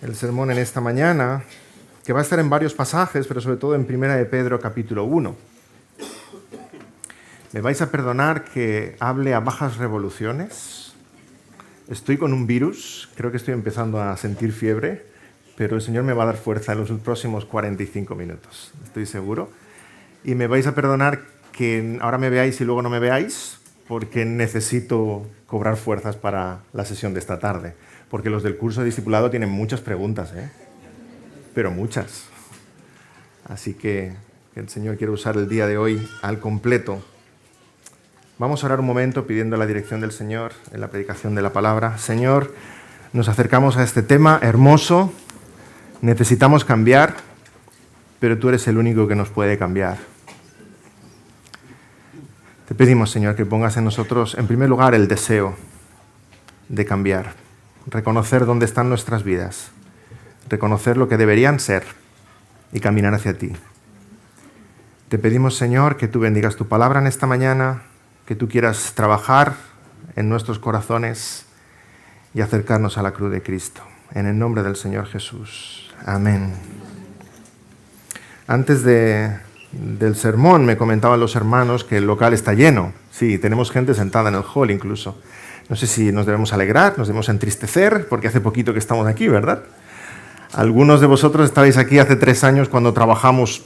el sermón en esta mañana, que va a estar en varios pasajes, pero sobre todo en 1 de Pedro capítulo 1. Me vais a perdonar que hable a bajas revoluciones. Estoy con un virus, creo que estoy empezando a sentir fiebre, pero el Señor me va a dar fuerza en los próximos 45 minutos, estoy seguro. Y me vais a perdonar que ahora me veáis y luego no me veáis, porque necesito cobrar fuerzas para la sesión de esta tarde. Porque los del curso de discipulado tienen muchas preguntas, pero muchas. Así que el Señor quiere usar el día de hoy al completo. Vamos a orar un momento pidiendo la dirección del Señor en la predicación de la palabra. Señor, nos acercamos a este tema hermoso. Necesitamos cambiar, pero tú eres el único que nos puede cambiar. Te pedimos, Señor, que pongas en nosotros, en primer lugar, el deseo de cambiar. Reconocer dónde están nuestras vidas, reconocer lo que deberían ser y caminar hacia ti. Te pedimos, Señor, que tú bendigas tu palabra en esta mañana, que tú quieras trabajar en nuestros corazones y acercarnos a la cruz de Cristo. En el nombre del Señor Jesús. Amén. Antes del sermón me comentaban los hermanos que el local está lleno. Sí, tenemos gente sentada en el hall incluso. No sé si nos debemos alegrar, nos debemos entristecer, porque hace poquito que estamos aquí, ¿verdad? Algunos de vosotros estabais aquí hace 3 años cuando trabajamos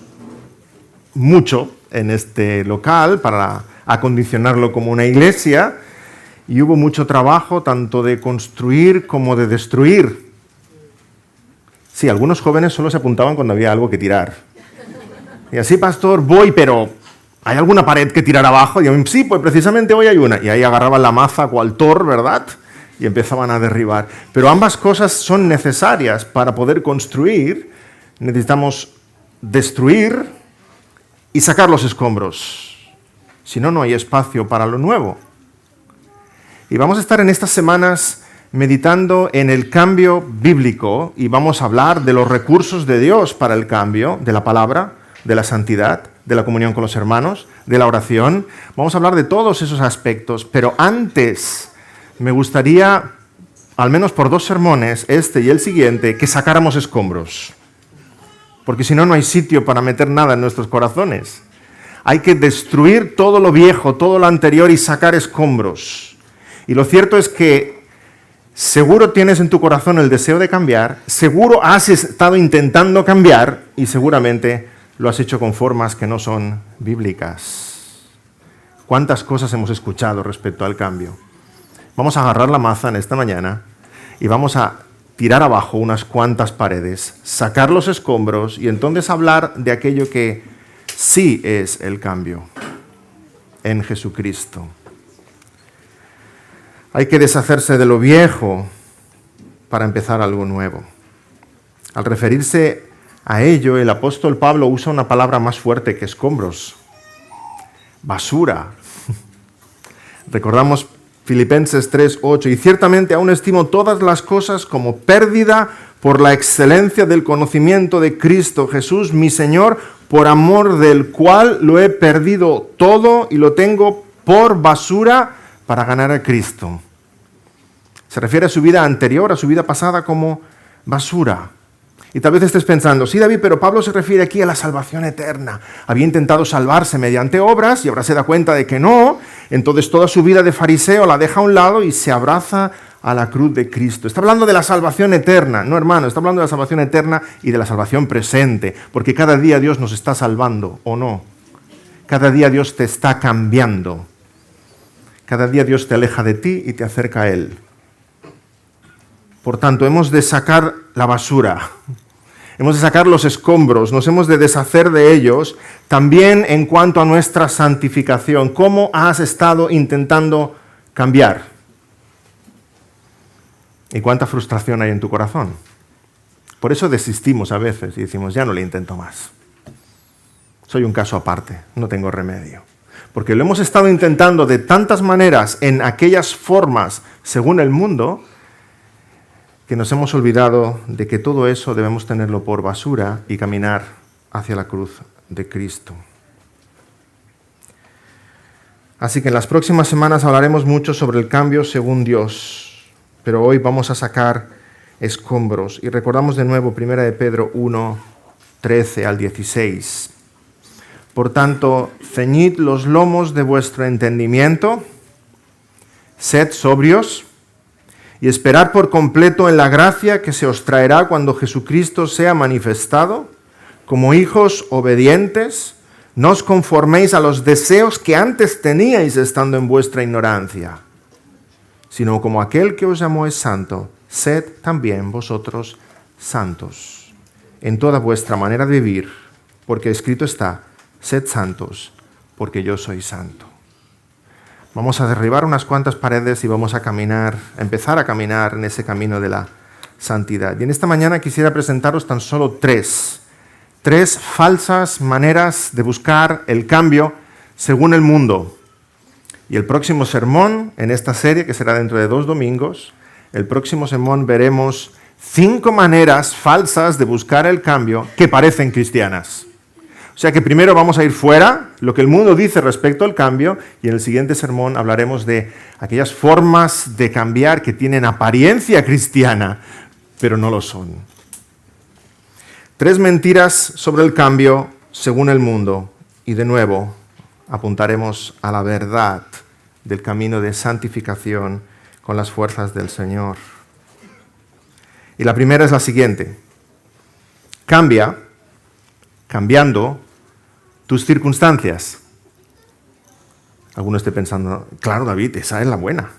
mucho en este local para acondicionarlo como una iglesia, y hubo mucho trabajo tanto de construir como de destruir. Sí, algunos jóvenes solo se apuntaban cuando había algo que tirar. Y así, pastor, voy, pero ¿hay alguna pared que tirar abajo? Y yo, sí, pues precisamente hoy hay una. Y ahí agarraban la maza cual Thor, ¿verdad? Y empezaban a derribar. Pero ambas cosas son necesarias para poder construir. Necesitamos destruir y sacar los escombros. Si no, no hay espacio para lo nuevo. Y vamos a estar en estas semanas meditando en el cambio bíblico y vamos a hablar de los recursos de Dios para el cambio, de la palabra, de la santidad, de la comunión con los hermanos, de la oración. Vamos a hablar de todos esos aspectos, pero antes me gustaría, al menos por 2 sermones, este y el siguiente, que sacáramos escombros. Porque si no, no hay sitio para meter nada en nuestros corazones. Hay que destruir todo lo viejo, todo lo anterior y sacar escombros. Y lo cierto es que seguro tienes en tu corazón el deseo de cambiar, seguro has estado intentando cambiar y seguramente lo has hecho con formas que no son bíblicas. ¿Cuántas cosas hemos escuchado respecto al cambio? Vamos a agarrar la maza en esta mañana y vamos a tirar abajo unas cuantas paredes, sacar los escombros y entonces hablar de aquello que sí es el cambio en Jesucristo. Hay que deshacerse de lo viejo para empezar algo nuevo. Al referirse a ello, el apóstol Pablo usa una palabra más fuerte que escombros. Basura. Recordamos Filipenses 3:8. Y ciertamente aún estimo todas las cosas como pérdida por la excelencia del conocimiento de Cristo Jesús, mi Señor, por amor del cual lo he perdido todo y lo tengo por basura para ganar a Cristo. Se refiere a su vida anterior, a su vida pasada como basura. Y tal vez estés pensando, sí, David, pero Pablo se refiere aquí a la salvación eterna. Había intentado salvarse mediante obras y ahora se da cuenta de que no. Entonces toda su vida de fariseo la deja a un lado y se abraza a la cruz de Cristo. Está hablando de la salvación eterna. No, hermano, está hablando de la salvación eterna y de la salvación presente. Porque cada día Dios nos está salvando, ¿o no? Cada día Dios te está cambiando. Cada día Dios te aleja de ti y te acerca a Él. Por tanto, hemos de sacar la basura, hemos de sacar los escombros, nos hemos de deshacer de ellos, también en cuanto a nuestra santificación. ¿Cómo has estado intentando cambiar? ¿Y cuánta frustración hay en tu corazón? Por eso desistimos a veces y decimos, ya no le intento más. Soy un caso aparte, no tengo remedio. Porque lo hemos estado intentando de tantas maneras, en aquellas formas, según el mundo, que nos hemos olvidado de que todo eso debemos tenerlo por basura y caminar hacia la cruz de Cristo. Así que en las próximas semanas hablaremos mucho sobre el cambio según Dios, pero hoy vamos a sacar escombros. Y recordamos de nuevo 1 de Pedro 1, 13 al 16. Por tanto, ceñid los lomos de vuestro entendimiento, sed sobrios y esperad por completo en la gracia que se os traerá cuando Jesucristo sea manifestado. Como hijos obedientes, no os conforméis a los deseos que antes teníais estando en vuestra ignorancia, sino como aquel que os llamó es santo, sed también vosotros santos en toda vuestra manera de vivir, porque escrito está, sed santos, porque yo soy santo. Vamos a derribar unas cuantas paredes y vamos a empezar a caminar en ese camino de la santidad. Y en esta mañana quisiera presentaros tan solo tres falsas maneras de buscar el cambio según el mundo. Y el próximo sermón en esta serie, que será dentro de 2 domingos, el próximo sermón veremos 5 maneras falsas de buscar el cambio que parecen cristianas. O sea que primero vamos a ir fuera, lo que el mundo dice respecto al cambio, y en el siguiente sermón hablaremos de aquellas formas de cambiar que tienen apariencia cristiana, pero no lo son. 3 mentiras sobre el cambio según el mundo, y de nuevo apuntaremos a la verdad del camino de santificación con las fuerzas del Señor. Y la primera es la siguiente: cambiando tus circunstancias. Alguno esté pensando, claro, David, esa es la buena.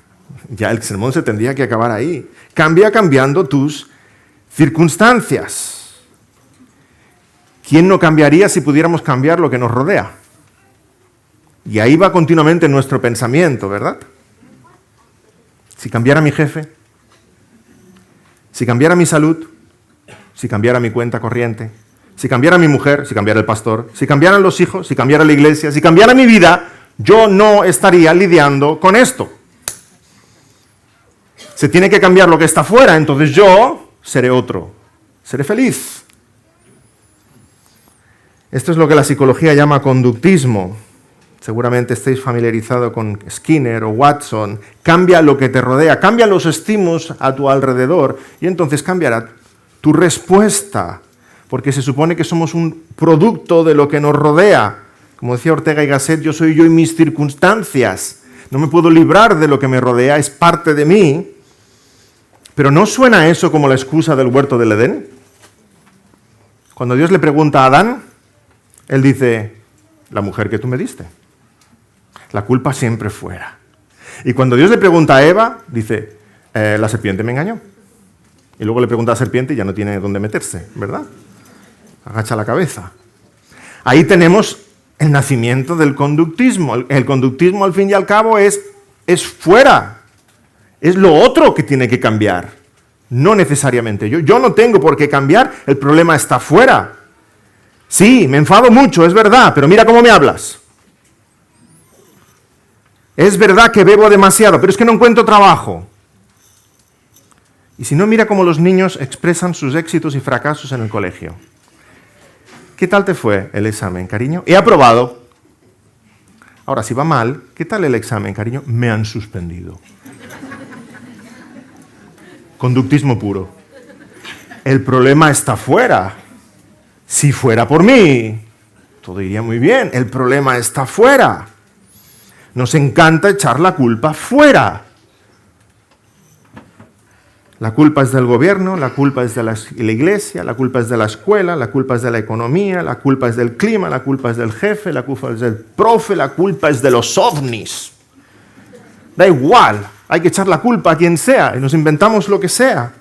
Ya el sermón se tendría que acabar ahí. Cambiando tus circunstancias. ¿Quién no cambiaría si pudiéramos cambiar lo que nos rodea? Y ahí va continuamente nuestro pensamiento, ¿verdad? Si cambiara mi jefe, si cambiara mi salud, si cambiara mi cuenta corriente, si cambiara mi mujer, si cambiara el pastor, si cambiaran los hijos, si cambiara la iglesia, si cambiara mi vida, yo no estaría lidiando con esto. Se tiene que cambiar lo que está fuera, entonces yo seré otro, seré feliz. Esto es lo que la psicología llama conductismo. Seguramente estéis familiarizados con Skinner o Watson. Cambia lo que te rodea, cambia los estímulos a tu alrededor y entonces cambiará tu respuesta. Porque se supone que somos un producto de lo que nos rodea. Como decía Ortega y Gasset, yo soy yo y mis circunstancias. No me puedo librar de lo que me rodea, es parte de mí. Pero ¿no suena eso como la excusa del huerto del Edén? Cuando Dios le pregunta a Adán, él dice, la mujer que tú me diste. La culpa siempre fuera. Y cuando Dios le pregunta a Eva, dice, la serpiente me engañó. Y luego le pregunta a la serpiente y ya no tiene dónde meterse, ¿verdad? Agacha la cabeza. Ahí tenemos el nacimiento del conductismo. El conductismo, al fin y al cabo, es fuera. Es lo otro que tiene que cambiar. No necesariamente yo. Yo no tengo por qué cambiar. El problema está fuera. Sí, me enfado mucho, es verdad, pero mira cómo me hablas. Es verdad que bebo demasiado, pero es que no encuentro trabajo. Y si no, mira cómo los niños expresan sus éxitos y fracasos en el colegio. ¿Qué tal te fue el examen, cariño? He aprobado. Ahora, si va mal, ¿qué tal el examen, cariño? Me han suspendido. Conductismo puro. El problema está fuera. Si fuera por mí, todo iría muy bien. El problema está fuera. Nos encanta echar la culpa fuera. La culpa es del gobierno, la culpa es de la iglesia, la culpa es de la escuela, la culpa es de la economía, la culpa es del clima, la culpa es del jefe, la culpa es del profe, la culpa es de los ovnis. Da igual, hay que echar la culpa a quien sea y nos inventamos lo que sea.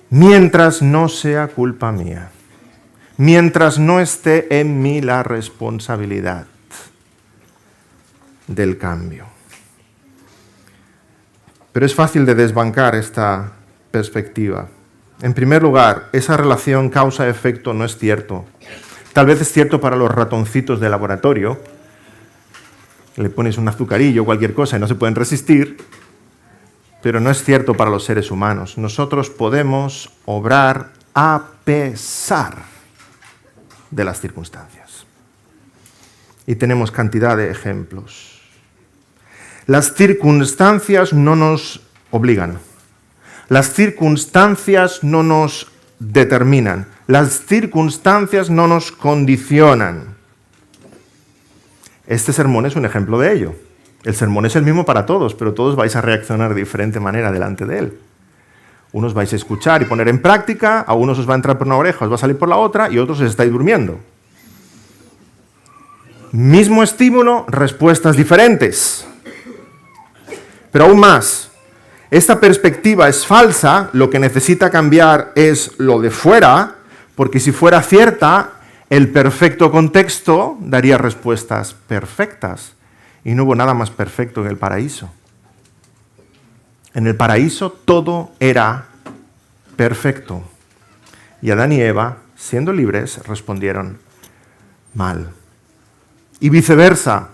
Mientras no sea culpa mía. Mientras no esté en mí la responsabilidad del cambio. Pero es fácil de desbancar esta perspectiva. En primer lugar, esa relación causa-efecto no es cierto. Tal vez es cierto para los ratoncitos de laboratorio. Le pones un azucarillo o cualquier cosa y no se pueden resistir. Pero no es cierto para los seres humanos. Nosotros podemos obrar a pesar de las circunstancias. Y tenemos cantidad de ejemplos. Las circunstancias no nos obligan. Las circunstancias no nos determinan, las circunstancias no nos condicionan. Este sermón es un ejemplo de ello. El sermón es el mismo para todos, pero todos vais a reaccionar de diferente manera delante de él. Unos vais a escuchar y poner en práctica, a unos os va a entrar por una oreja, os va a salir por la otra, y otros os estáis durmiendo. Mismo estímulo, respuestas diferentes. Pero aún más, esta perspectiva es falsa, lo que necesita cambiar es lo de fuera, porque si fuera cierta, el perfecto contexto daría respuestas perfectas. Y no hubo nada más perfecto en el paraíso. En el paraíso todo era perfecto. Y Adán y Eva, siendo libres, respondieron mal. Y viceversa,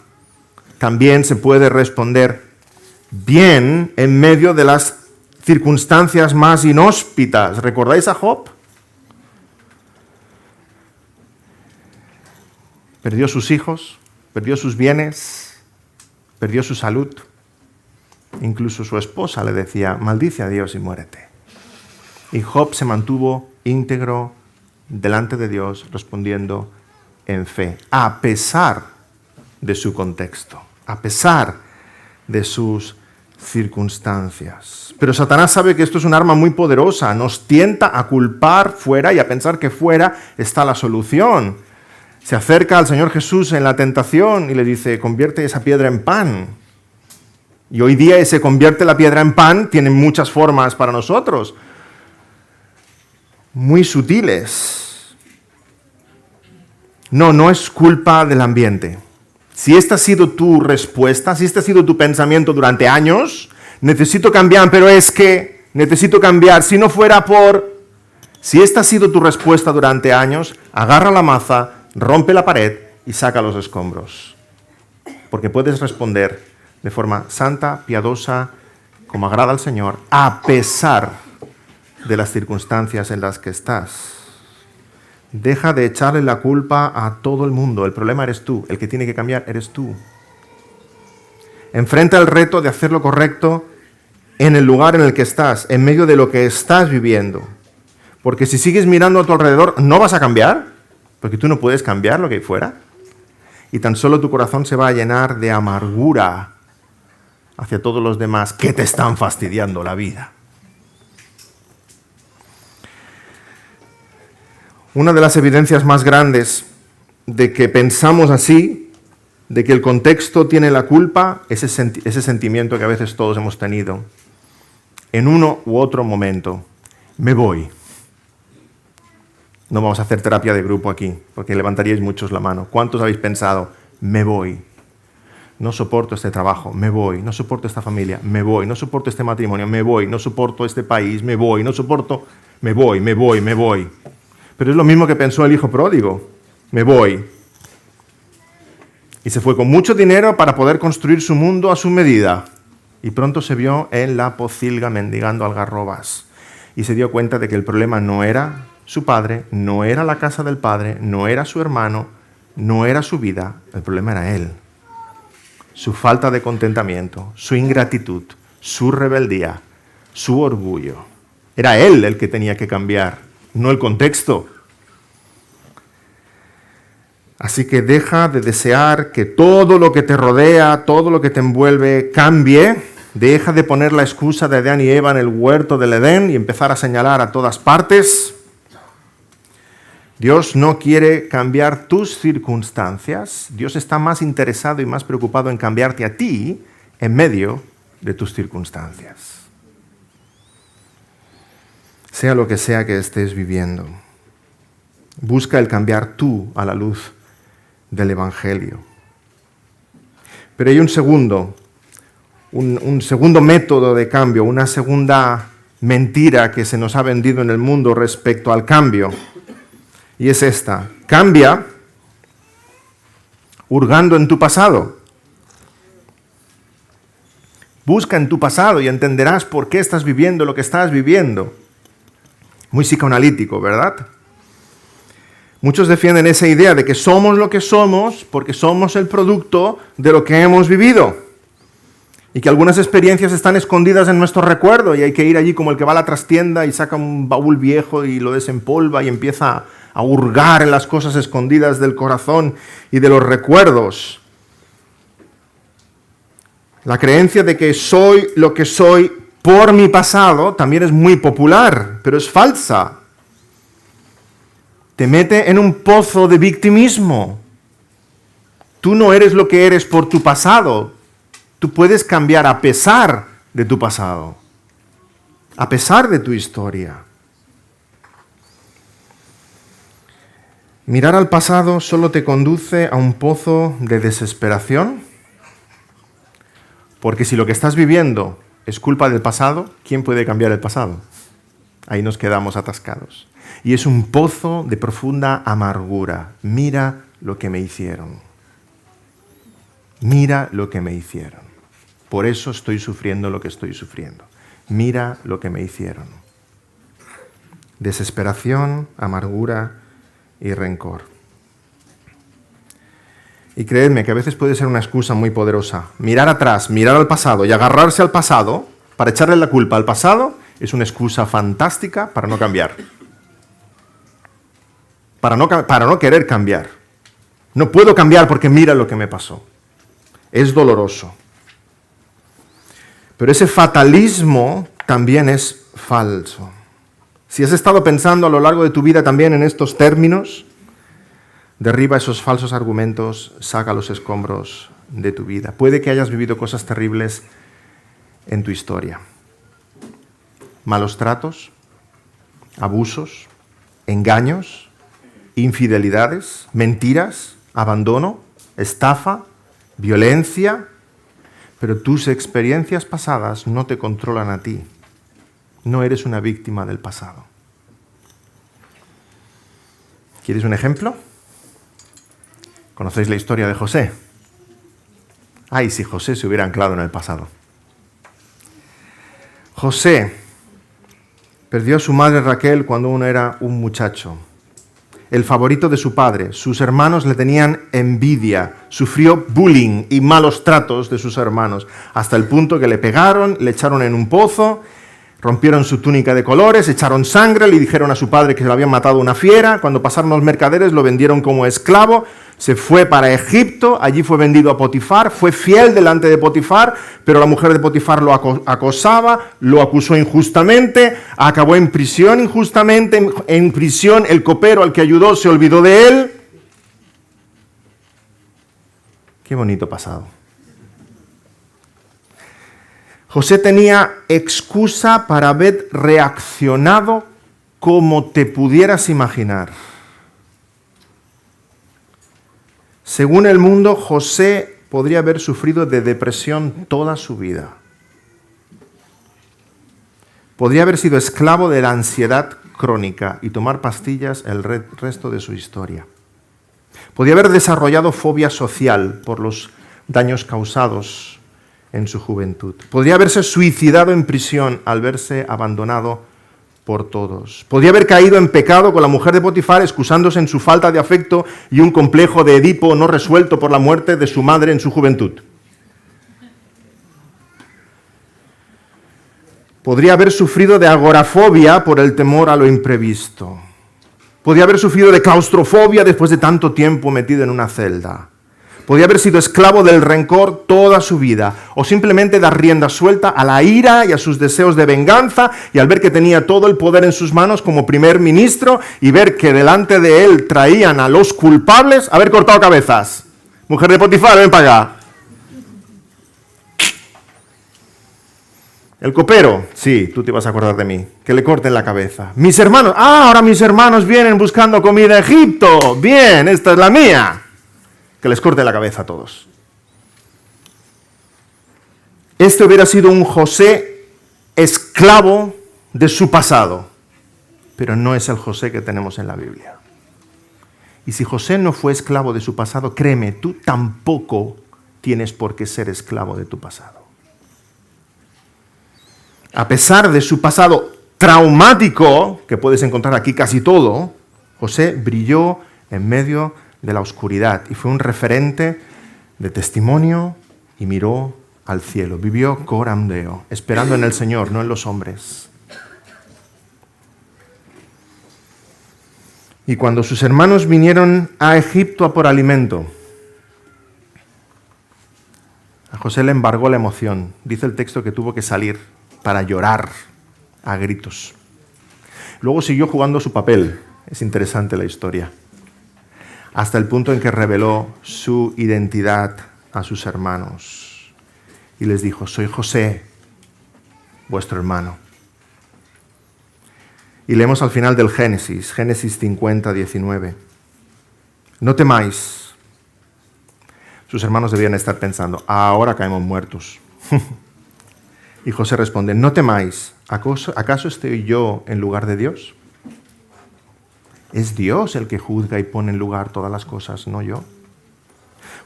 también se puede responder bien en medio de las circunstancias más inhóspitas. ¿Recordáis a Job? Perdió sus hijos, perdió sus bienes, perdió su salud. Incluso su esposa le decía, maldice a Dios y muérete. Y Job se mantuvo íntegro delante de Dios, respondiendo en fe, a pesar de su contexto, a pesar de sus circunstancias. Pero Satanás sabe que esto es un arma muy poderosa, nos tienta a culpar fuera y a pensar que fuera está la solución. Se acerca al Señor Jesús en la tentación y le dice, convierte esa piedra en pan. Y hoy día ese convierte la piedra en pan tiene muchas formas para nosotros, muy sutiles. No es culpa del ambiente. Si esta ha sido tu respuesta, si este ha sido tu pensamiento durante años, necesito cambiar, pero es que necesito cambiar. Si no fuera por... Si esta ha sido tu respuesta durante años, agarra la maza, rompe la pared y saca los escombros. Porque puedes responder de forma santa, piadosa, como agrada al Señor, a pesar de las circunstancias en las que estás. Deja de echarle la culpa a todo el mundo. El problema eres tú. El que tiene que cambiar eres tú. Enfrenta el reto de hacer lo correcto en el lugar en el que estás, en medio de lo que estás viviendo. Porque si sigues mirando a tu alrededor, no vas a cambiar, porque tú no puedes cambiar lo que hay fuera. Y tan solo tu corazón se va a llenar de amargura hacia todos los demás que te están fastidiando la vida. Una de las evidencias más grandes de que pensamos así, de que el contexto tiene la culpa, es ese sentimiento que a veces todos hemos tenido. En uno u otro momento, me voy. No vamos a hacer terapia de grupo aquí, porque levantaríais muchos la mano. ¿Cuántos habéis pensado, me voy? No soporto este trabajo, me voy. No soporto esta familia, me voy. No soporto este matrimonio, me voy. No soporto este país, me voy. No soporto, me voy. Pero es lo mismo que pensó el hijo pródigo, me voy. Y se fue con mucho dinero para poder construir su mundo a su medida. Y pronto se vio en la pocilga mendigando algarrobas. Y se dio cuenta de que el problema no era su padre, no era la casa del padre, no era su hermano, no era su vida. El problema era él. Su falta de contentamiento, su ingratitud, su rebeldía, su orgullo. Era él el que tenía que cambiar, no el contexto. Así que deja de desear que todo lo que te rodea, todo lo que te envuelve cambie. Deja de poner la excusa de Adán y Eva en el huerto del Edén y empezar a señalar a todas partes. Dios no quiere cambiar tus circunstancias. Dios está más interesado y más preocupado en cambiarte a ti en medio de tus circunstancias. Sea lo que sea que estés viviendo, busca el cambiar tú a la luz del Evangelio. Pero hay un segundo método de cambio, una segunda mentira que se nos ha vendido en el mundo respecto al cambio. Y es esta: cambia hurgando en tu pasado. Busca en tu pasado y entenderás por qué estás viviendo lo que estás viviendo. Muy psicoanalítico, ¿verdad? Muchos defienden esa idea de que somos lo que somos porque somos el producto de lo que hemos vivido. Y que algunas experiencias están escondidas en nuestro recuerdo y hay que ir allí como el que va a la trastienda y saca un baúl viejo y lo desempolva y empieza a hurgar en las cosas escondidas del corazón y de los recuerdos. La creencia de que soy lo que soy por mi pasado también es muy popular, pero es falsa. Te mete en un pozo de victimismo. Tú no eres lo que eres por tu pasado. Tú puedes cambiar a pesar de tu pasado, a pesar de tu historia. Mirar al pasado solo te conduce a un pozo de desesperación, porque si lo que estás viviendo es culpa del pasado, ¿quién puede cambiar el pasado? Ahí nos quedamos atascados. Y es un pozo de profunda amargura. Mira lo que me hicieron. Mira lo que me hicieron. Por eso estoy sufriendo lo que estoy sufriendo. Mira lo que me hicieron. Desesperación, amargura y rencor. Y creedme que a veces puede ser una excusa muy poderosa. Mirar atrás, mirar al pasado y agarrarse al pasado para echarle la culpa al pasado es una excusa fantástica para no cambiar. Para no querer cambiar. No puedo cambiar porque mira lo que me pasó. Es doloroso. Pero ese fatalismo también es falso. Si has estado pensando a lo largo de tu vida también en estos términos, derriba esos falsos argumentos, saca los escombros de tu vida. Puede que hayas vivido cosas terribles en tu historia. Malos tratos, abusos, engaños, infidelidades, mentiras, abandono, estafa, violencia. Pero tus experiencias pasadas no te controlan a ti. No eres una víctima del pasado. ¿Quieres un ejemplo? ¿Conocéis la historia de José? Ay, si José se hubiera anclado en el pasado. José perdió a su madre Raquel cuando aún era un muchacho. El favorito de su padre. Sus hermanos le tenían envidia. Sufrió bullying y malos tratos de sus hermanos, hasta el punto que le pegaron, le echaron en un pozo, rompieron su túnica de colores, echaron sangre, le dijeron a su padre que se lo habían matado una fiera. Cuando pasaron los mercaderes lo vendieron como esclavo, se fue para Egipto, allí fue vendido a Potifar, fue fiel delante de Potifar, pero la mujer de Potifar lo acosaba, lo acusó injustamente, acabó en prisión injustamente, en prisión el copero al que ayudó se olvidó de él. Qué bonito pasado. José tenía excusa para haber reaccionado como te pudieras imaginar. Según el mundo, José podría haber sufrido de depresión toda su vida. Podría haber sido esclavo de la ansiedad crónica y tomar pastillas el resto de su historia. Podría haber desarrollado fobia social por los daños causados en su juventud. Podría haberse suicidado en prisión al verse abandonado por todos. Podría haber caído en pecado con la mujer de Potifar, excusándose en su falta de afecto y un complejo de Edipo no resuelto por la muerte de su madre en su juventud. Podría haber sufrido de agorafobia por el temor a lo imprevisto. Podría haber sufrido de claustrofobia después de tanto tiempo metido en una celda. Podía haber sido esclavo del rencor toda su vida, o simplemente dar rienda suelta a la ira y a sus deseos de venganza, y al ver que tenía todo el poder en sus manos como primer ministro, y ver que delante de él traían a los culpables, haber cortado cabezas. Mujer de Potifar, ven para acá. El copero, sí, tú te vas a acordar de mí, que le corten la cabeza. Mis hermanos, ahora mis hermanos vienen buscando comida a Egipto. Bien, esta es la mía. Que les corte la cabeza a todos. Este hubiera sido un José esclavo de su pasado, pero no es el José que tenemos en la Biblia. Y si José no fue esclavo de su pasado, créeme, tú tampoco tienes por qué ser esclavo de tu pasado. A pesar de su pasado traumático, que puedes encontrar aquí casi todo, José brilló en medio de la oscuridad y fue un referente de testimonio y miró al cielo. Vivió coram Deo, esperando en el Señor, no en los hombres. Y cuando sus hermanos vinieron a Egipto a por alimento, a José le embargó la emoción. Dice el texto que tuvo que salir para llorar a gritos. Luego siguió jugando su papel. Es interesante la historia. Hasta el punto en que reveló su identidad a sus hermanos. Y les dijo: soy José, vuestro hermano. Y leemos al final del Génesis 50, 19. No temáis. Sus hermanos debían estar pensando: ahora caemos muertos. Y José responde: no temáis. ¿Acaso estoy yo en lugar de Dios? Es Dios el que juzga y pone en lugar todas las cosas, no yo.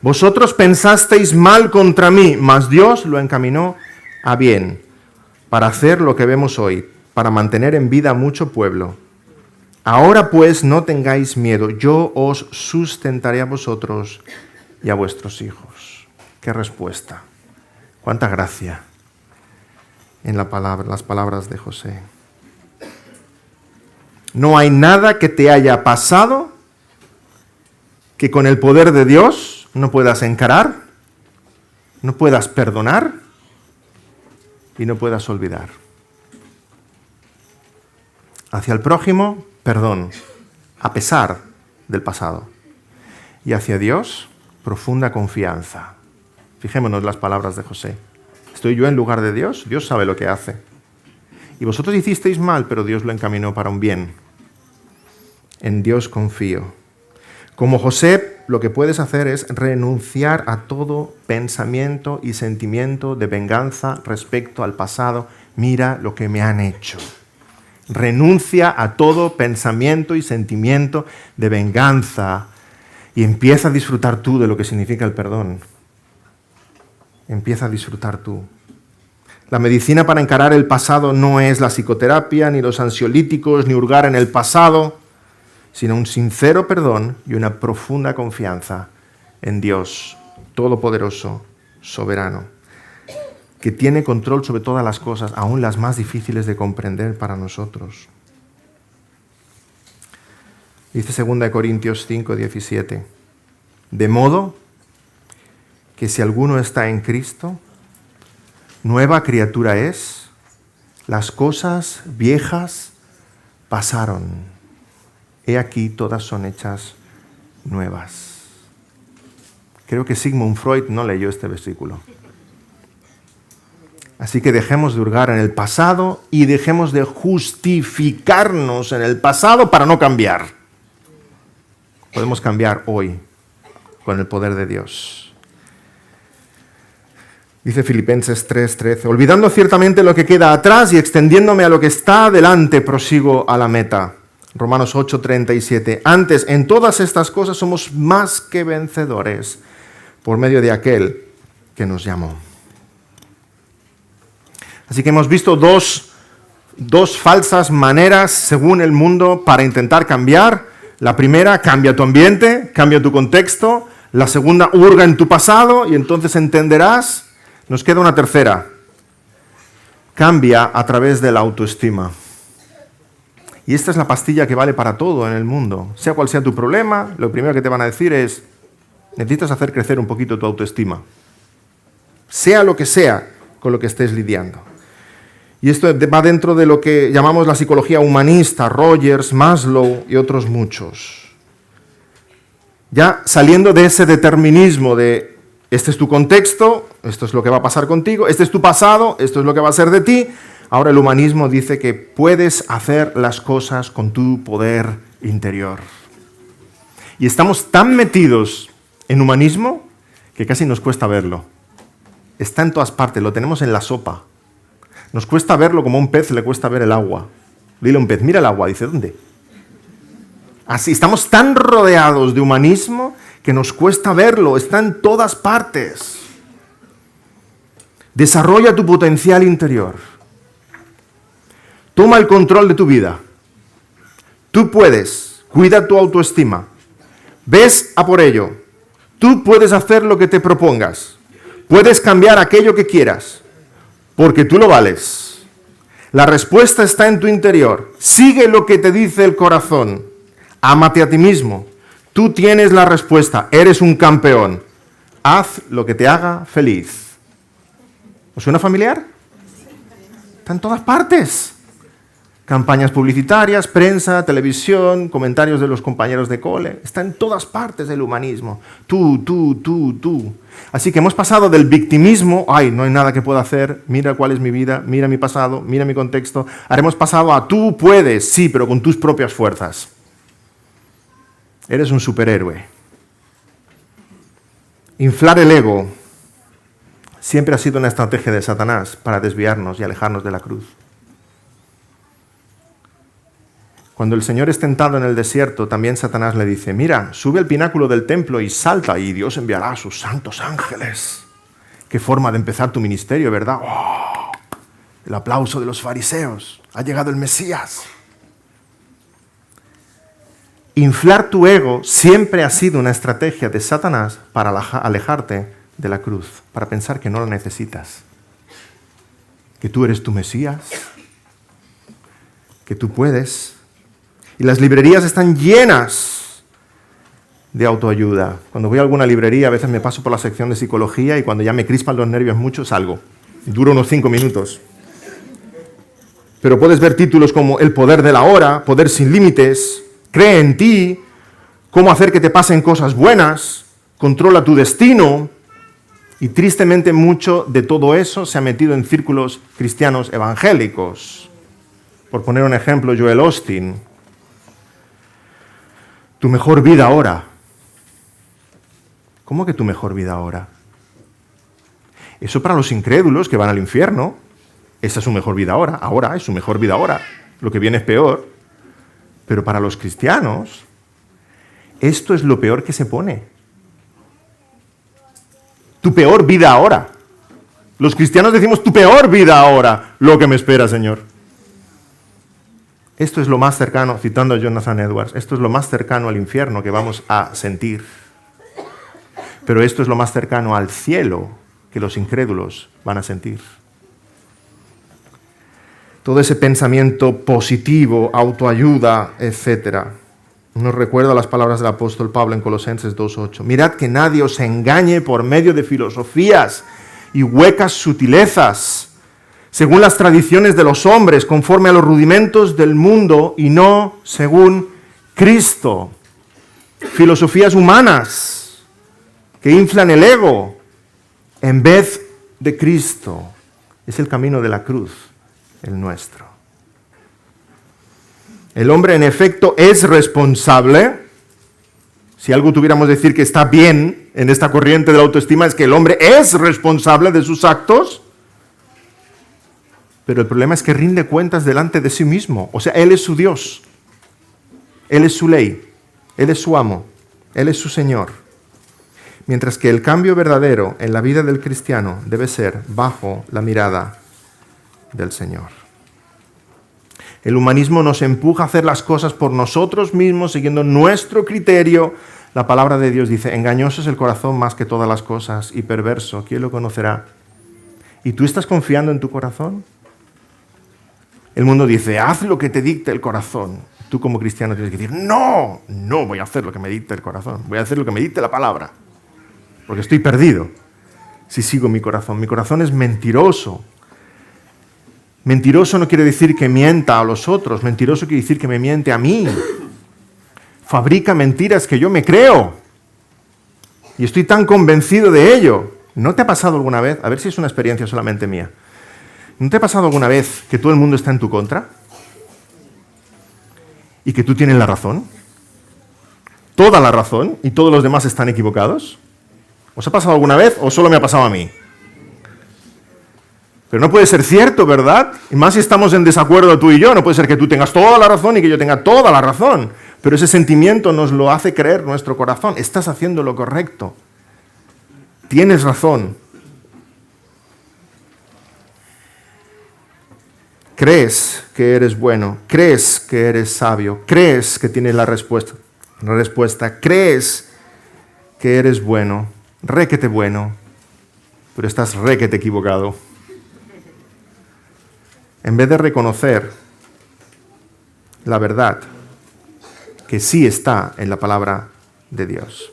Vosotros pensasteis mal contra mí, mas Dios lo encaminó a bien, para hacer lo que vemos hoy, para mantener en vida mucho pueblo. Ahora pues no tengáis miedo, yo os sustentaré a vosotros y a vuestros hijos. ¡Qué respuesta! ¡Cuánta gracia en las palabras de José! No hay nada que te haya pasado que con el poder de Dios no puedas encarar, no puedas perdonar y no puedas olvidar. Hacia el prójimo, perdón, a pesar del pasado. Y hacia Dios, profunda confianza. Fijémonos las palabras de José. ¿Estoy yo en lugar de Dios? Dios sabe lo que hace. Y vosotros hicisteis mal, pero Dios lo encaminó para un bien. En Dios confío. Como José, lo que puedes hacer es renunciar a todo pensamiento y sentimiento de venganza respecto al pasado. Mira lo que me han hecho. Renuncia a todo pensamiento y sentimiento de venganza y empieza a disfrutar tú de lo que significa el perdón. Empieza a disfrutar tú. La medicina para encarar el pasado no es la psicoterapia, ni los ansiolíticos, ni hurgar en el pasado, sino un sincero perdón y una profunda confianza en Dios Todopoderoso, soberano, que tiene control sobre todas las cosas, aún las más difíciles de comprender para nosotros. Dice 2 Corintios 5, 17, de modo que si alguno está en Cristo, nueva criatura es, las cosas viejas pasaron. He aquí, todas son hechas nuevas. Creo que Sigmund Freud no leyó este versículo. Así que dejemos de hurgar en el pasado y dejemos de justificarnos en el pasado para no cambiar. Podemos cambiar hoy con el poder de Dios. Dice Filipenses 3:13, olvidando ciertamente lo que queda atrás y extendiéndome a lo que está delante, prosigo a la meta. Romanos 8:37, antes en todas estas cosas somos más que vencedores por medio de aquel que nos llamó. Así que hemos visto dos falsas maneras según el mundo para intentar cambiar. La primera, cambia tu ambiente, cambia tu contexto. La segunda, hurga en tu pasado y entonces entenderás. Nos queda una tercera, cambia a través de la autoestima. Y esta es la pastilla que vale para todo en el mundo. Sea cual sea tu problema, lo primero que te van a decir es, necesitas hacer crecer un poquito tu autoestima. Sea lo que sea con lo que estés lidiando. Y esto va dentro de lo que llamamos la psicología humanista, Rogers, Maslow y otros muchos. Ya saliendo de ese determinismo de, este es tu contexto, esto es lo que va a pasar contigo, este es tu pasado, esto es lo que va a ser de ti. Ahora el humanismo dice que puedes hacer las cosas con tu poder interior. Y estamos tan metidos en humanismo que casi nos cuesta verlo. Está en todas partes, lo tenemos en la sopa. Nos cuesta verlo como a un pez le cuesta ver el agua. Dile a un pez, mira el agua, dice, ¿dónde? Así, estamos tan rodeados de humanismo que nos cuesta verlo, está en todas partes. Desarrolla tu potencial interior. Toma el control de tu vida. Tú puedes, cuida tu autoestima. Ves a por ello. Tú puedes hacer lo que te propongas. Puedes cambiar aquello que quieras, porque tú lo vales. La respuesta está en tu interior. Sigue lo que te dice el corazón. Ámate a ti mismo. Tú tienes la respuesta. Eres un campeón. Haz lo que te haga feliz. ¿Os suena familiar? Está en todas partes. Campañas publicitarias, prensa, televisión, comentarios de los compañeros de cole. Está en todas partes el humanismo. Tú. Así que hemos pasado del victimismo, ay, no hay nada que pueda hacer, mira cuál es mi vida, mira mi pasado, mira mi contexto. Ahora hemos pasado a tú puedes, sí, pero con tus propias fuerzas. Eres un superhéroe. Inflar el ego siempre ha sido una estrategia de Satanás para desviarnos y alejarnos de la cruz. Cuando el Señor es tentado en el desierto, también Satanás le dice, mira, sube al pináculo del templo y salta y Dios enviará a sus santos ángeles. Qué forma de empezar tu ministerio, ¿verdad? ¡Oh! El aplauso de los fariseos. Ha llegado el Mesías. Inflar tu ego siempre ha sido una estrategia de Satanás para alejarte de la cruz, para pensar que no la necesitas, que tú eres tu Mesías, que tú puedes. Y las librerías están llenas de autoayuda. Cuando voy a alguna librería, a veces me paso por la sección de psicología y cuando ya me crispan los nervios mucho, salgo. Dura unos 5 minutos. Pero puedes ver títulos como El poder de la hora, Poder sin límites, Cree en ti, Cómo hacer que te pasen cosas buenas, Controla tu destino. Y tristemente mucho de todo eso se ha metido en círculos cristianos evangélicos. Por poner un ejemplo, Joel Osteen. Tu mejor vida ahora. ¿Cómo que tu mejor vida ahora? Eso para los incrédulos que van al infierno. Esa es su mejor vida ahora. Ahora es su mejor vida ahora. Lo que viene es peor. Pero para los cristianos, esto es lo peor que se pone. Tu peor vida ahora. Los cristianos decimos tu peor vida ahora. Lo que me espera, Señor. Esto es lo más cercano, citando a Jonathan Edwards, esto es lo más cercano al infierno que vamos a sentir. Pero esto es lo más cercano al cielo que los incrédulos van a sentir. Todo ese pensamiento positivo, autoayuda, etc. Nos recuerda las palabras del apóstol Pablo en Colosenses 2:8. Mirad que nadie os engañe por medio de filosofías y huecas sutilezas, según las tradiciones de los hombres, conforme a los rudimentos del mundo y no según Cristo. Filosofías humanas que inflan el ego en vez de Cristo. Es el camino de la cruz, el nuestro. El hombre, en efecto, es responsable. Si algo tuviéramos que decir que está bien en esta corriente de la autoestima es que el hombre es responsable de sus actos. Pero el problema es que rinde cuentas delante de sí mismo. O sea, Él es su Dios. Él es su ley. Él es su amo. Él es su Señor. Mientras que el cambio verdadero en la vida del cristiano debe ser bajo la mirada del Señor. El humanismo nos empuja a hacer las cosas por nosotros mismos, siguiendo nuestro criterio. La palabra de Dios dice, engañoso es el corazón más que todas las cosas y perverso. ¿Quién lo conocerá? ¿Y tú estás confiando en tu corazón? El mundo dice, haz lo que te dicte el corazón. Tú como cristiano tienes que decir, no voy a hacer lo que me dicte el corazón. Voy a hacer lo que me dicte la palabra. Porque estoy perdido si sigo mi corazón. Mi corazón es mentiroso. Mentiroso no quiere decir que mienta a los otros. Mentiroso quiere decir que me miente a mí. Fabrica mentiras que yo me creo. Y estoy tan convencido de ello. ¿No te ha pasado alguna vez? A ver si es una experiencia solamente mía. ¿No te ha pasado alguna vez que todo el mundo está en tu contra? ¿Y que tú tienes la razón? ¿Toda la razón? ¿Y todos los demás están equivocados? ¿Os ha pasado alguna vez o solo me ha pasado a mí? Pero no puede ser cierto, ¿verdad? Y más si estamos en desacuerdo tú y yo. No puede ser que tú tengas toda la razón y que yo tenga toda la razón. Pero ese sentimiento nos lo hace creer nuestro corazón. Estás haciendo lo correcto. Tienes razón. Crees que eres bueno, crees que eres sabio, crees que tienes la respuesta, crees que eres bueno, requete bueno. pero estás requete equivocado. En vez de reconocer la verdad que sí está en la palabra de Dios.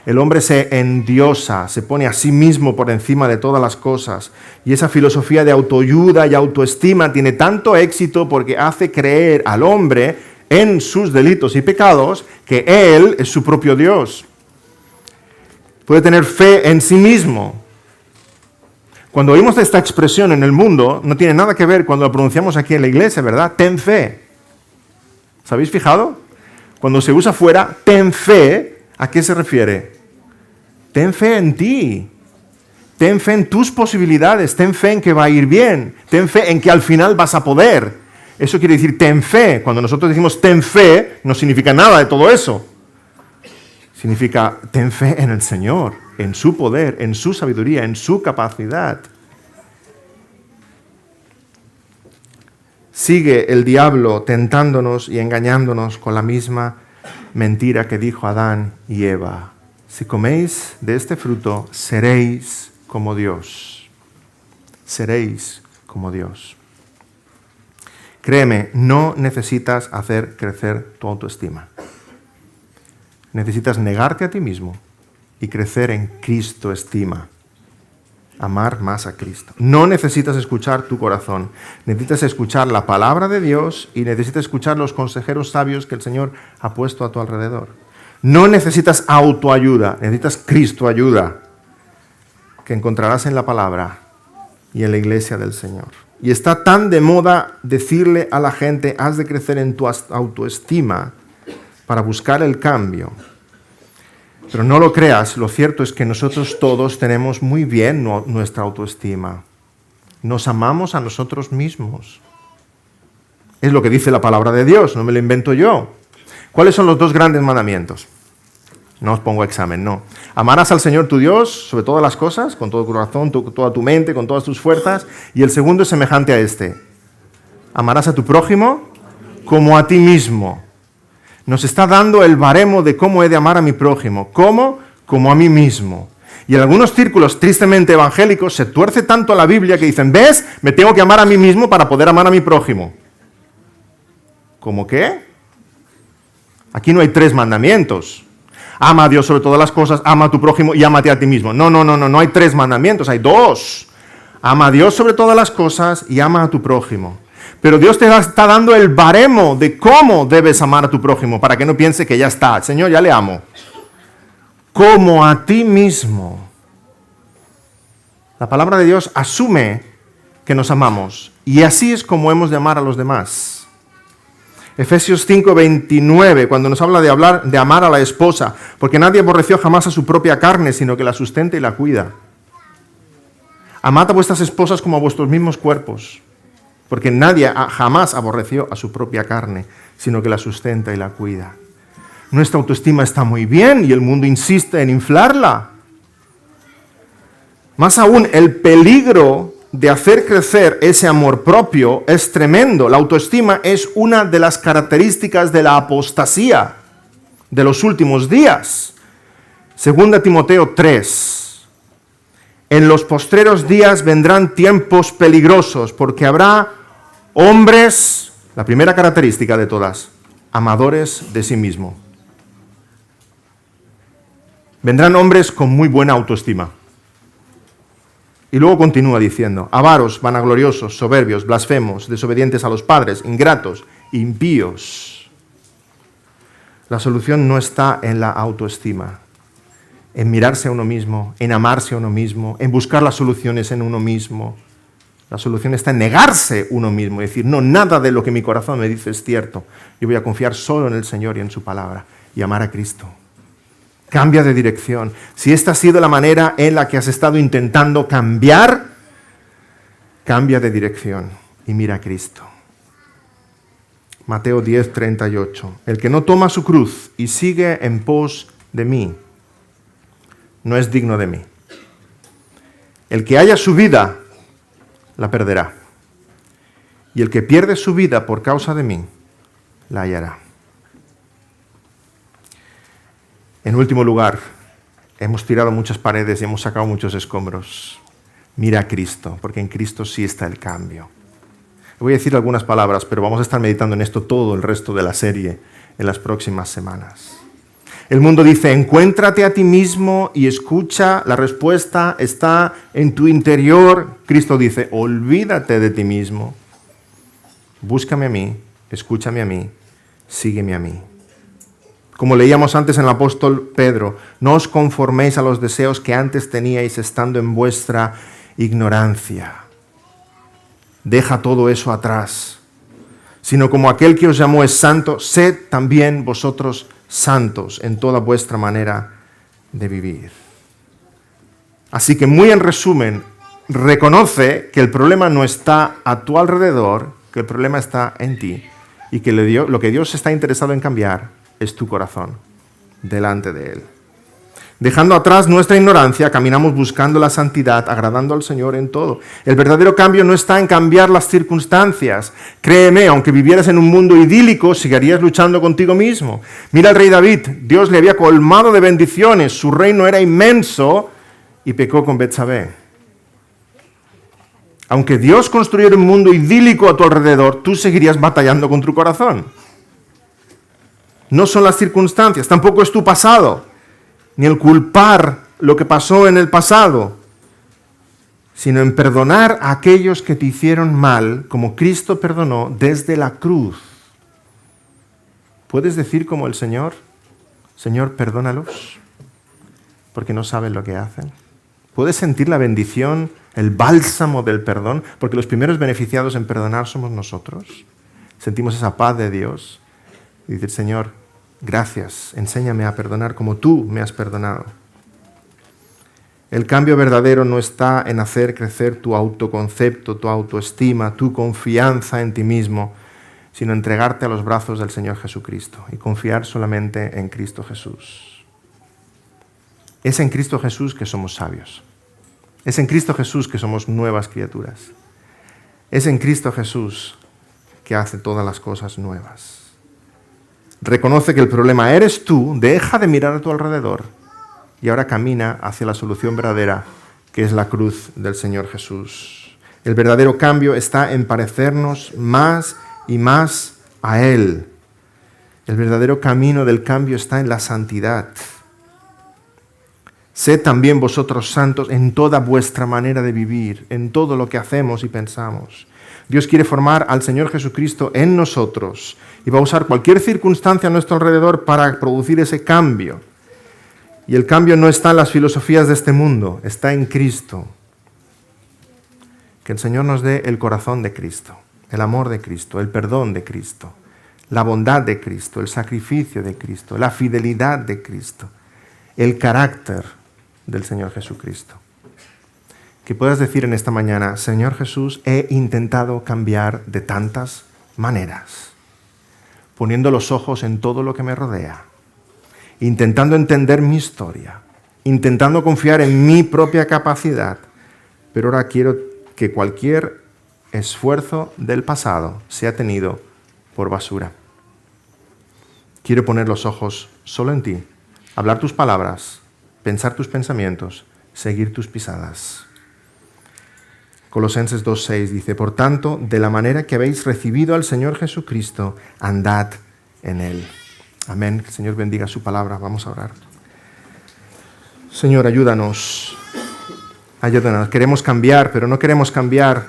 El hombre se endiosa, se pone a sí mismo por encima de todas las cosas. Y esa filosofía de autoayuda y autoestima tiene tanto éxito porque hace creer al hombre en sus delitos y pecados que él es su propio Dios. Puede tener fe en sí mismo. Cuando oímos esta expresión en el mundo, no tiene nada que ver cuando la pronunciamos aquí en la iglesia, ¿verdad? Ten fe. ¿Os habéis fijado? Cuando se usa fuera, ten fe, ¿a qué se refiere? Ten fe en ti. Ten fe en tus posibilidades. Ten fe en que va a ir bien. Ten fe en que al final vas a poder. Eso quiere decir ten fe. Cuando nosotros decimos ten fe, no significa nada de todo eso. Significa ten fe en el Señor, en su poder, en su sabiduría, en su capacidad. Sigue el diablo tentándonos y engañándonos con la misma mentira que dijo Adán y Eva. Si coméis de este fruto, seréis como Dios. Seréis como Dios. Créeme, no necesitas hacer crecer tu autoestima. Necesitas negarte a ti mismo y crecer en Cristo estima. Amar más a Cristo. No necesitas escuchar tu corazón. Necesitas escuchar la palabra de Dios y necesitas escuchar los consejeros sabios que el Señor ha puesto a tu alrededor. No necesitas autoayuda, necesitas Cristo ayuda, que encontrarás en la palabra y en la iglesia del Señor. Y está tan de moda decirle a la gente, has de crecer en tu autoestima para buscar el cambio. Pero no lo creas, lo cierto es que nosotros todos tenemos muy bien nuestra autoestima. Nos amamos a nosotros mismos. Es lo que dice la palabra de Dios, no me lo invento yo. ¿Cuáles son los dos grandes mandamientos? No os pongo examen, no. Amarás al Señor tu Dios sobre todas las cosas, con todo tu corazón, toda tu mente, con todas tus fuerzas. Y el segundo es semejante a este. Amarás a tu prójimo como a ti mismo. Nos está dando el baremo de cómo he de amar a mi prójimo. ¿Cómo? Como a mí mismo. Y en algunos círculos tristemente evangélicos se tuerce tanto la Biblia que dicen, ¿ves? Me tengo que amar a mí mismo para poder amar a mi prójimo. ¿Cómo qué? Aquí no hay 3 mandamientos. Ama a Dios sobre todas las cosas, ama a tu prójimo y ámate a ti mismo. No hay 3 mandamientos, hay 2. Ama a Dios sobre todas las cosas y ama a tu prójimo. Pero Dios te está dando el baremo de cómo debes amar a tu prójimo, para que no piense que ya está, Señor, ya le amo. Como a ti mismo. La palabra de Dios asume que nos amamos, y así es como hemos de amar a los demás. Efesios 5:29, cuando nos habla de amar a la esposa, porque nadie aborreció jamás a su propia carne, sino que la sustenta y la cuida. Amad a vuestras esposas como a vuestros mismos cuerpos. Porque nadie jamás aborreció a su propia carne, sino que la sustenta y la cuida. Nuestra autoestima está muy bien y el mundo insiste en inflarla. Más aún, el peligro de hacer crecer ese amor propio es tremendo. La autoestima es una de las características de la apostasía de los últimos días. 2 Timoteo 3. En los postreros días vendrán tiempos peligrosos, porque habrá hombres, la primera característica de todas, amadores de sí mismo. Vendrán hombres con muy buena autoestima. Y luego continúa diciendo, avaros, vanagloriosos, soberbios, blasfemos, desobedientes a los padres, ingratos, impíos. La solución no está en la autoestima, en mirarse a uno mismo, en amarse a uno mismo, en buscar las soluciones en uno mismo. La solución está en negarse uno mismo y decir, no, nada de lo que mi corazón me dice es cierto. Yo voy a confiar solo en el Señor y en su palabra y amar a Cristo. Cambia de dirección. Si esta ha sido la manera en la que has estado intentando cambiar, cambia de dirección y mira a Cristo. Mateo 10:38. El que no toma su cruz y sigue en pos de mí, no es digno de mí. El que haya su vida, la perderá. Y el que pierde su vida por causa de mí, la hallará. En último lugar, hemos tirado muchas paredes y hemos sacado muchos escombros. Mira a Cristo, porque en Cristo sí está el cambio. Voy a decir algunas palabras, pero vamos a estar meditando en esto todo el resto de la serie en las próximas semanas. El mundo dice, encuéntrate a ti mismo y escucha, la respuesta está en tu interior. Cristo dice, olvídate de ti mismo, búscame a mí, escúchame a mí, sígueme a mí. Como leíamos antes en el apóstol Pedro, no os conforméis a los deseos que antes teníais estando en vuestra ignorancia. Deja todo eso atrás, sino como aquel que os llamó es santo, sed también vosotros santos en toda vuestra manera de vivir. Así que muy en resumen, reconoce que el problema no está a tu alrededor, que el problema está en ti y que lo que Dios está interesado en cambiar es tu corazón delante de Él. Dejando atrás nuestra ignorancia, caminamos buscando la santidad, agradando al Señor en todo. El verdadero cambio no está en cambiar las circunstancias. Créeme, aunque vivieras en un mundo idílico, seguirías luchando contigo mismo. Mira al rey David, Dios le había colmado de bendiciones, su reino era inmenso y pecó con Betsabé. Aunque Dios construyera un mundo idílico a tu alrededor, tú seguirías batallando con tu corazón. No son las circunstancias, tampoco es tu pasado, ni el culpar lo que pasó en el pasado, sino en perdonar a aquellos que te hicieron mal, como Cristo perdonó desde la cruz. ¿Puedes decir como el Señor, Señor, perdónalos, porque no saben lo que hacen? ¿Puedes sentir la bendición, el bálsamo del perdón? Porque los primeros beneficiados en perdonar somos nosotros. Sentimos esa paz de Dios. Y decir, Señor, gracias, enséñame a perdonar como tú me has perdonado. El cambio verdadero no está en hacer crecer tu autoconcepto, tu autoestima, tu confianza en ti mismo, sino entregarte a los brazos del Señor Jesucristo y confiar solamente en Cristo Jesús. Es en Cristo Jesús que somos sabios. Es en Cristo Jesús que somos nuevas criaturas. Es en Cristo Jesús que hace todas las cosas nuevas. Reconoce que el problema eres tú, deja de mirar a tu alrededor y ahora camina hacia la solución verdadera, que es la cruz del Señor Jesús. El verdadero cambio está en parecernos más y más a Él. El verdadero camino del cambio está en la santidad. Sed también vosotros santos en toda vuestra manera de vivir, en todo lo que hacemos y pensamos. Dios quiere formar al Señor Jesucristo en nosotros y va a usar cualquier circunstancia a nuestro alrededor para producir ese cambio. Y el cambio no está en las filosofías de este mundo, está en Cristo. Que el Señor nos dé el corazón de Cristo, el amor de Cristo, el perdón de Cristo, la bondad de Cristo, el sacrificio de Cristo, la fidelidad de Cristo, el carácter del Señor Jesucristo. Que puedas decir en esta mañana, Señor Jesús, he intentado cambiar de tantas maneras, poniendo los ojos en todo lo que me rodea, intentando entender mi historia, intentando confiar en mi propia capacidad, pero ahora quiero que cualquier esfuerzo del pasado sea tenido por basura. Quiero poner los ojos solo en ti, hablar tus palabras, pensar tus pensamientos, seguir tus pisadas. Colosenses 2:6 dice, por tanto, de la manera que habéis recibido al Señor Jesucristo, andad en Él. Amén. Que el Señor bendiga su palabra. Vamos a orar. Señor, ayúdanos. Ayúdanos. Queremos cambiar, pero no queremos cambiar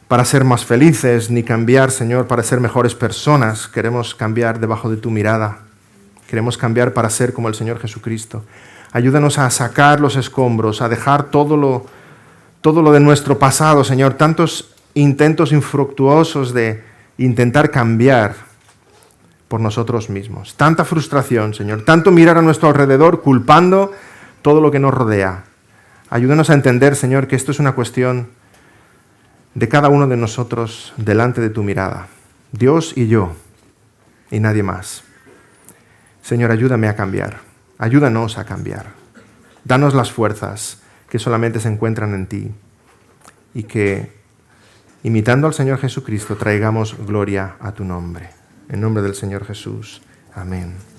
para ser más felices, ni cambiar, Señor, para ser mejores personas. Queremos cambiar debajo de tu mirada. Queremos cambiar para ser como el Señor Jesucristo. Ayúdanos a sacar los escombros, a dejar todo lo de nuestro pasado, Señor. Tantos intentos infructuosos de intentar cambiar por nosotros mismos. Tanta frustración, Señor. Tanto mirar a nuestro alrededor culpando todo lo que nos rodea. Ayúdanos a entender, Señor, que esto es una cuestión de cada uno de nosotros delante de tu mirada. Dios y yo, y nadie más. Señor, ayúdame a cambiar. Ayúdanos a cambiar. Danos las fuerzas que solamente se encuentran en ti y que, imitando al Señor Jesucristo, traigamos gloria a tu nombre. En nombre del Señor Jesús. Amén.